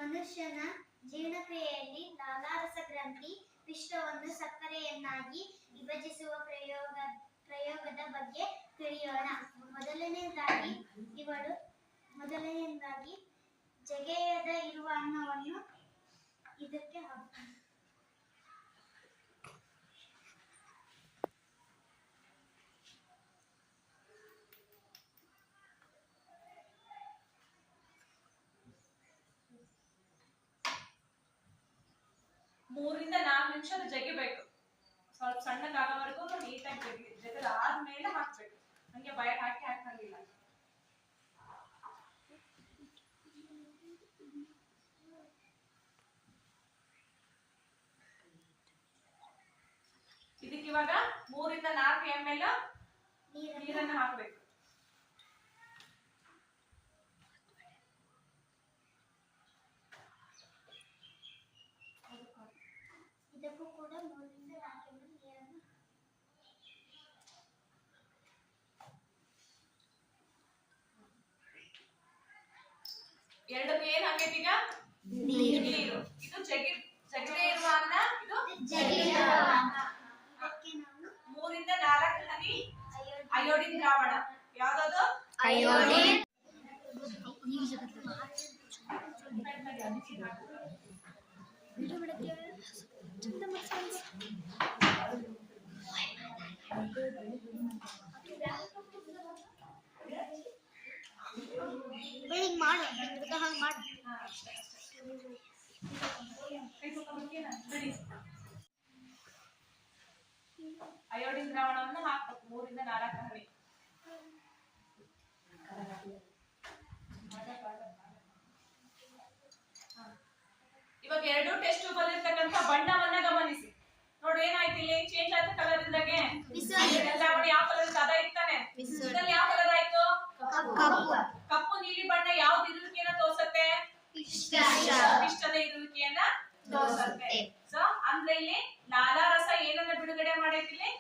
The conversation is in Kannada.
ಮನುಷ್ಯನ ಜೀರ್ಣಕ್ರಿಯೆಯಲ್ಲಿ ಲಾಲಾರಸ ಗ್ರಂಥಿ ಪಿಷ್ಟವನ್ನು ಸಕ್ಕರೆಯನ್ನಾಗಿ ವಿಭಜಿಸುವ ಪ್ರಯೋಗದ ಬಗ್ಗೆ ತಿಳಿಯೋಣ. ಮೊದಲನೆಯದಾಗಿ ಜಗೆಯದ ಇರುವ ಅನ್ನವನ್ನು ಇದಕ್ಕೆ ಹಾಕಿ ಮೂರಿಂದ 4 ನಿಮಿಷ ಜಗಿಬೇಕು. ಸ್ವಲ್ಪ ಸಣ್ಣಗಾಗೋವರೆಗೂ ನೀಟಾಗಿ ಜಗದ ಆದ್ಮೇಲೆ ಹಾಕ್ಬೇಕು. ಹಂಗೆ ಬಯಟ್ ಹಾಕಂಗಿಲ್ಲ. ಇದಕ್ಕೆ ಇವಾಗ 3ರಿಂದ 4 ml ನೀರನ್ನು ಹಾಕ್ಬೇಕು. ಇದಕ್ಕೂ ಕೂಡ 3ರಿಂದ 4 ml ನೀರನ್ನು ಎರಡಕ್ಕೂ ಏನ್ ಹಾಕೈತಿ ಈಗ? ನೀರು. ಇದು ಜಗದೇ ಇರುವ ಅನ್ನ, ಇದು ಜಗಿರುವ ಅನ್ನ. ಇದಕ್ಕೆ ನಾವು 3ರಿಂದ 4 ಹನಿ ಅಯೋಡಿನ್ ದ್ರಾವಣ. ಯಾವ್ದದು? ಅಯೋಡಿನ್. ಅಯೋಡಿನ್ ದ್ರಾವಣವನ್ನು ಹಾಕ್ಬೇಕು 3ರಿಂದ 4 ಹನಿ. ಇವಾಗ 2 ಟೆಸ್ಟ್ ಟ್ಯೂಬ್ ಅಲ್ಲಿ ಇರ್ತಕ್ಕಂಥ ಬಣ್ಣವನ್ನ ಗಮನಿಸಿ. ನೋಡಿ ಏನಾಯ್ತು ಇಲ್ಲಿ? ಚೇಂಜ್ ಆಯ್ತು ಕಲರ್ ಇಂದಾಗೆ. ದ್ರಾವಣ ಯಾವ ಕಲರ್ ಇತ್ತು? ಅದ ಇರ್ತಾನೆ. ಇದ್ರಲ್ಲಿ ಯಾವ ಕಲರ್ ಆಯ್ತು? ಕಪ್ಪು ನೀಲಿ ಬಣ್ಣ ಯಾವ್ದು ಇರುವಿಕೆಯನ್ನ ತೋರಿಸುತ್ತೆ? ಪಿಷ್ಟದ ಇರುವಿಕೆಯನ್ನ ತೋರಿಸುತ್ತೆ. ಸೊ ಅಂದ್ರೆ ಇಲ್ಲಿ ಲಾಲಾರಸ ಏನನ್ನ ಬಿಡುಗಡೆ ಮಾಡೈತಿ? ಇಲ್ಲಿ